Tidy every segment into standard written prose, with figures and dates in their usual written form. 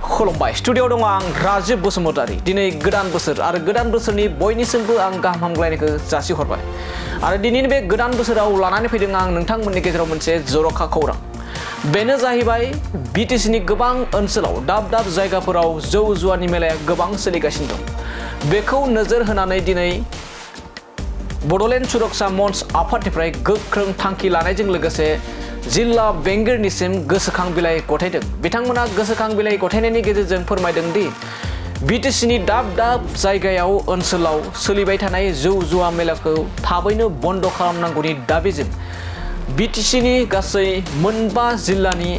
खुलुमबाय स्टुडिअ दङ आं राजिब बसुमतारी दिनै गोदान बोसोर आरो गोदान बोसोरनि बयनिसिमबो आं गाहाम हामग्लायनायखौ जासिहरबाय आरो दिनैनि बे गोदान बोसोराव लानानै फैदों आं नोंथांमोननि गेजेराव मोनसे जर'खा खौरां बेनो जाहैबाय बिटिसिनि गोबां ओनसोलाव दाब दाब जायगाफोराव जौ जुवानि मेलाया गोबां सोलिगासिनो दं बेखौ नोजोर होनानै दिनै बड'लेण्ड सुरक्षा मन्च आफादनिफ्राय गोख्रों थांखि लानायजों लोगोसे जिल्ला बेंगिरिनिसिम गोसोखां बिलाइ गथायदों बिथांमोना गोसोखां बिलाइ गथायनायनि गेजेरजों फोरमायदों दि बिटिसिनि दाब दाब जायगायाव ओनसोलाव सोलिबाय थानाय जौ जुवा मेलाखौ थाबैनो बन्द खालामनांगौनि दाबिजों बिटिसिनि गासै मोनबा जिल्लानि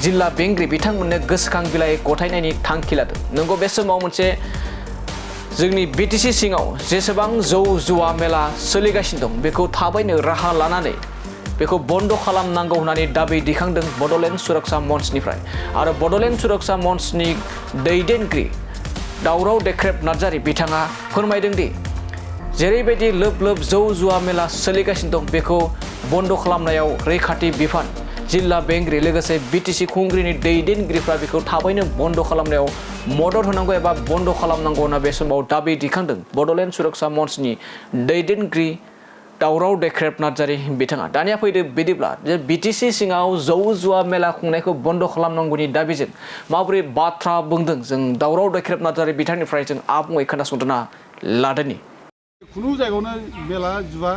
जिल्ला बेंगिरि बिथांमोननो गोसोखां बिलाइ गथायनायनि थांखि लादों नंगौ बे समाव मोनसे जोंनि बिटिसि सिङाव जेसेबां जौ जुवा मेला सोलिगासिनो दं बेखौ थाबैनो राहा लानानै बेखौ बन्द खालामनांगौ होननानै दाबि दैखांदों बड'लेण्ड सुरक्षा मन्चनिफ्राय आरो बड'लेण्ड सुरक्षा मन्चनि दैदेनगिरि दावराव देख्रेब नार्जारी बिथाङा फोरमायदों दि जेरैबायदि लोब लोब जौ जुवा मेला सोलिगासिनो दं बेखौ बन्द खालामनायाव रैखाथि बिफान जिल्ला बेंगिरि लोगोसे बिटिसि खुंग्रिनि दैदेनगिरिफ्रा बेखौ थाबैनो बन्द खालामनायाव मदद होनांगौ एबा बन्द खालामनांगौ होनना बे समाव दाबि दैखांदों बड'लेण्ड सुरक्षा मन्चनि दैदेनगिरि दावराव देख्रेब नार्जारी बिथाङा दानिया फैदो बिदिब्ला जे बिटिसि सिङाव जौ जुवा मेला खुंनायखौ बन्द खालामनांगौनि दाबिजों माबोरै बाथ्रा बुंदों जों दावराव देख्रेब नार्जारी बिथांनिफ्राय जों आबुङै खोनासंना लादोनि खुनु जायगायावनो मेला जुवा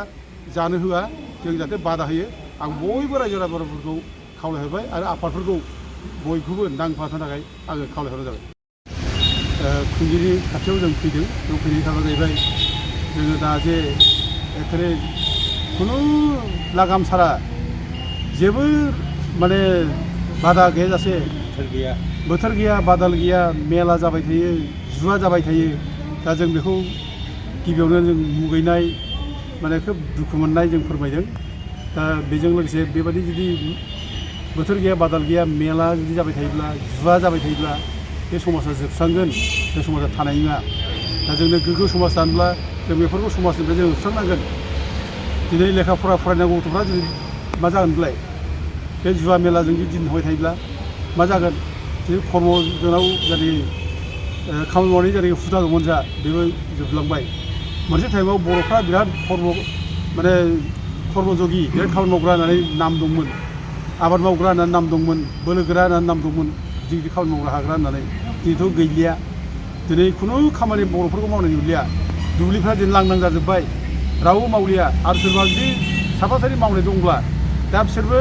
जानो होआ जों जाहाथे बादा होयो आं बयबो रायजो राजाफोरखौ खावलायहरबाय आरो आफादफोरखौ बयखौबो नांफानो थाखाय आङो खावलायहरनाय जाबाय खुंगिरि खाथियाव जों फैदों जों फैनायनि खारना जाहैबाय जोङो दा जे एखेबारे खुनु लागाम सारा जेबो माने बादा गैयाजासे बोथोर गैया बादाल गैया मेला जाबाय थायो जुवा जाबाय थायो दा जों बेखौ गिबियावनो जों मुगैनाय माने खोब दुखु मोननाय जों फोरमायदों दा बेजों लोगोसे बेबायदि जुदि बोथोर गैया बादाल गैया मेला जुदि जाबाय थायोब्ला जुवा जाबाय थायोब्ला बे समाजा जोबस्रांगोन बे समाजा थानाय नङा दा जोंनो गोग्गो समाज दानोब्ला जों बेफोरखौ समाजनिफ्राय जों होबस्रांनांगोन दिनै लेखा फरा फरायनांगौ गथ'फ्रा दिनै मा जागोन बेलाय बे जुवा मेलाजों जुदि दिन थाबाय थायोब्ला मा जागोन दिनै खर्म जोंनाव जेरै खामानि मावनाय जेरै हुदा दंमोन जा बेबो जोबलांबाय मोनसे टाइमाव बर'फ्रा बिराद माने खर्मजगि बिराद खामानि मावग्रा होननानै नाम दंमोन आबाद मावग्रा होननानै नाम दंमोन बोलो गोरा होननानै नाम दंमोन गिदिर गिदिर खामानि मावग्रा हाग्रा होननानै दिनैथ' गैलिया दिनै खुनु खामानि बर'फोरखौ मावनाय नुलिया दुब्लिफ्रा दिनै लांदां जाजोब्बाय रावबो मावलिया आरो सोरबा जुदि साफा सानै मावनाय दंब्ला दा बिसोरबो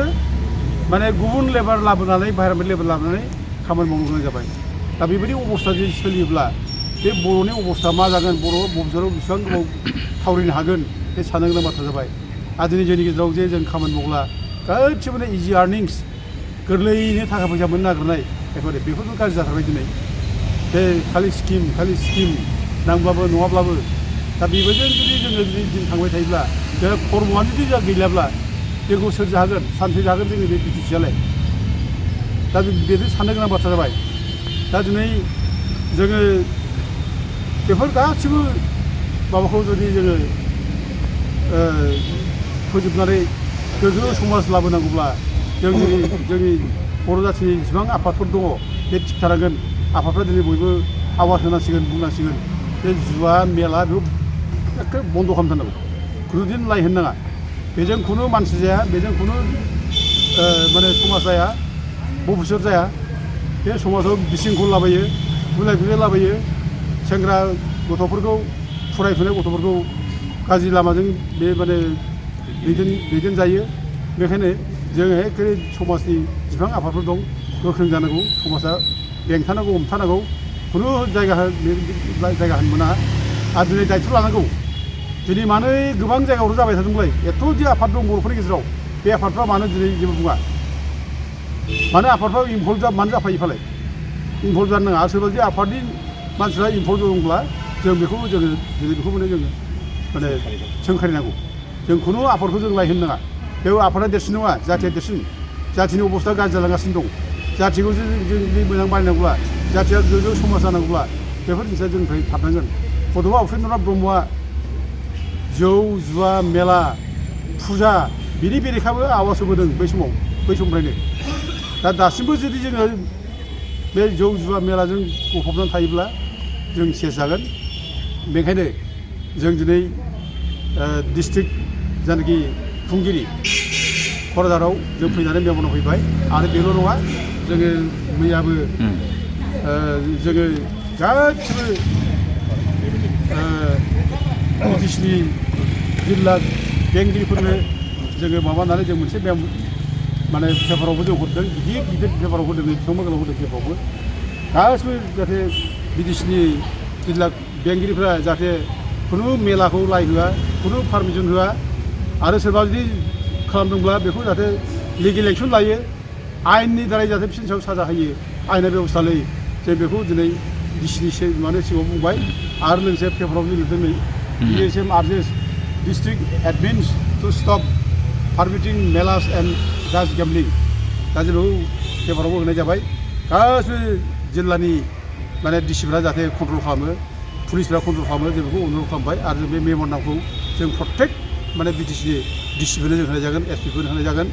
माने गुबुन लेबार लाबोनानै बाहेरानि लेबार लाबोनानै खामानि मावनो गोनां जाबाय दा बेबायदि अबस्था जुदि सोलियोब्ला बे बर'नि अबस्था मा जागोन बर' बबेयाव बेसेबां गोबाव थावरिनो हागोन बे साननो गोनां बाथ्रा जाबाय आरो दिनै जोंनि गेजेराव जे जों खामानि मावब्ला गासिबो इजि आर्निंस गोरलैयैनो थाखा फैसा मोननो नागिरनाय एखेबारे बेफोरबो गाज्रि जाथारबाय दिनै बे खालि स्किम नांब्लाबो नङाब्लाबो दा बेबायदिनो जुदि जोङो दिन थांबाय थायोब्ला जोंहा खर्मआनो जुदि जोंहा गैलाब्ला जोंखौ सोर जाहोगोन सान्थि जागोन जोंनि बे बिटिसिआलाय दा बेनो साननो गोनां बाथ्रा जाबाय दा दिनै जोङो बेफोर गासिबो माबाखौ जुदि जोङो फोजोबनानै गोग्गो समाज लाबोनांगौब्ला जोंनि बर' जाथिनि जेसेबां आफादफोर दङ बे थिग थानांगोन आफादफ्रा दिनै बयबो आवाज होनांसिगोन बुंनांसिगोन बे जुवा मेला बेखौ एखे बन्द खालामथारनांगौ खुनु दिन लाइ होनो नाङा बेजों खुनु मानसि जाया बेजों खुनु माने समाज जाया भबिष्यत जाया बे समाजाव बिसिंखौ लाबोयो बुलाय बुलाय लाबोयो सेंग्रा गथ'फोरखौ फरायफुनाय गथ'फोरखौ गाज्रि लामाजों बे माने दैदेनजायो बेखायनो जोङो एखे समाजनि जेसेबां आफादफोर दं गोख्रों जानांगौ समाजा बेंथानांगौ हमथानांगौ खुनु जायगा होनो मोना आरो दिनै दायथ' लानांगौ दिनै मानो गोबां जायगायावथ' जाबाय थादोंलाय एथ' जे आफाद दं बर'फोरनि गेजेराव बे आफादफ्रा मानो दिनै जेबो बुङा मानो आफादफ्रा इनभल्भ मानो जाफायो फालाय इनभल्भ जानो नाङा सोरबा जुदि आफादनि मानसिफ्रा इनभल्भ दंब्ला जों बेखौ दिनै बेखौ जोङो माने सोंखारिनांगौ जों खुनु आफादखौ जों लायहोनो नाङा बे आफादा देरसिन नङा जाथिया देरसिन जाथिनि अबस्था गाज्रि जालांगासिनो दं जाथिखौ जों जुदि मोजां बानायनांगौब्ला जाथिया गोग्गो समाज जानांगौब्ला बेफोर जिनिसा जोंनिफ्राय थाबनांगोन गथ'आ उपेन्द्रनाथ ब्रह्मआ जौ जुवा मेला फुजा बिनि बेरेखाबो आवाज होबोदों बै समनिफ्रायनो दा दासिमबो जुदि जोङो बे जौ जुवा मेलाजों गफबनानै थायोब्ला जों सेस जागोन बेनिखायनो जों दिनै डिस्ट्रिक्ट जायनाखि खुंगिरि क'क्राझाराव जों फैनानै मेम'नाव फैबाय आरो बेल' नङा जोङो मैयाबो जोङो गासिबो बिटिसिनि जिल्ला बेंगिरिफोरनो जोङो माबानानै जों मोनसे माने पेपारावबो जों हरदों गिदिर गिदिर पेपाराव होदों बेसेबांबा गोलाव होदों पेपारावबो गासिबो जाहाथे बिटिसिनि जिल्ला बेंगिरिफ्रा जाहाथे खुनु मेलाखौ लाय होआ खुनु पारमिसन होआ आरो सोरबा जुदि खालामदोंब्ला बेखौ जाहाथे लिगेल एक्सन लायो आयेननि दारै जाहाथे बिसोरनि सायाव साजा होयो आयेना बेबस्था लायो जों बेखौ दिनै डिसिनि माने सिगाङाव बुंबाय आरो लोगोसे पेपाराव लिरदों नै DSM urges district admins to stop permitting melas and Dutch gambling दा जों बेखौ पेपारावबो होनाय जाबाय गासिबो जिल्लानि माने डिसिफ्रा जाहाथे कन्ट्रल खालामो पुलिसफ्रा कन्ट्रल खालामो जों बेखौ अनुर'ध खालामबाय आरो जों बे मेम'नामखौ जों प्रत्येक माने बिटिसिनि डिसिफोरनो जों होनाय जागोन एसपिफोरनो होनाय जागोन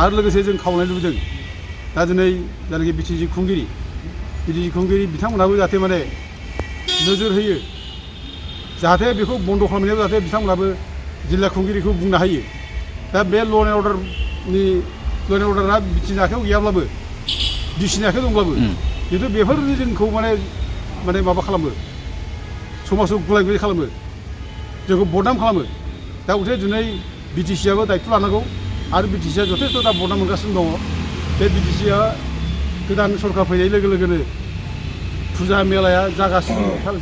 आरो लोगोसे जों खावलायनो लुबैदों दा दिनै जायनाखि बिटिसि खुंगिरि बिथांमोनहाबो जाहाथे माने नोजोर होयो जाहाथे बेखौ बन्द' खालामनायाव जाहाथे बिथांमोनहाबो जिल्ला खुंगिरिखौ बुंनो हायो दा बे ल' एन्ड अर्डारा बिटिसिनि आखायाव गैयाब्लाबो डिसिनि आखायाव दंब्लाबो खिन्थु बेफोरनो जोंखौ माने माबा खालामो समाजाव गुलाय गुजाय खालामो जोंखौ बदनाम खालामो दा गथे दिनै बिटिसिआबो दायथ' लानांगौ आरो बिटिसिआ जथेस्थ' दा बदनाम मोनगासिनो दङ बे बिटिसिआ गोदान सरकार फैनाय लोगो लोगोनो फुजा मेलाया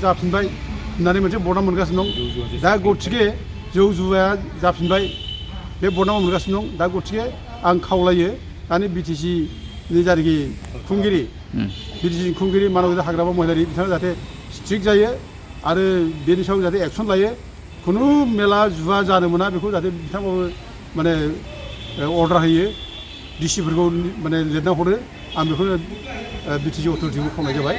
जाफिनबाय होननानै मोनसे बदनाम मोनगासिनो दं दा गथिखे जौ जुवाया जाफिनबाय बे बदनाम मोनगासिनो दं दा गथिखे आं खावलायो दानि बिटिसिनि जायनाखि खुंगिरि मानबता हाग्रामा महिलारि बिथाङा जाहाथे स्ट्रिक्ट जायो आरो बेनि सायाव जाहाथे एक्सन लायो खुनु मेला जुवा जानो मोना बेखौ जाहाथे बिथांमोनाबो माने अर्डार होयो डिसिफोरखौ माने लिरना हरो आं बेखौनो बिटिसि अथ'रिटिखौ खावलायनाय जाबाय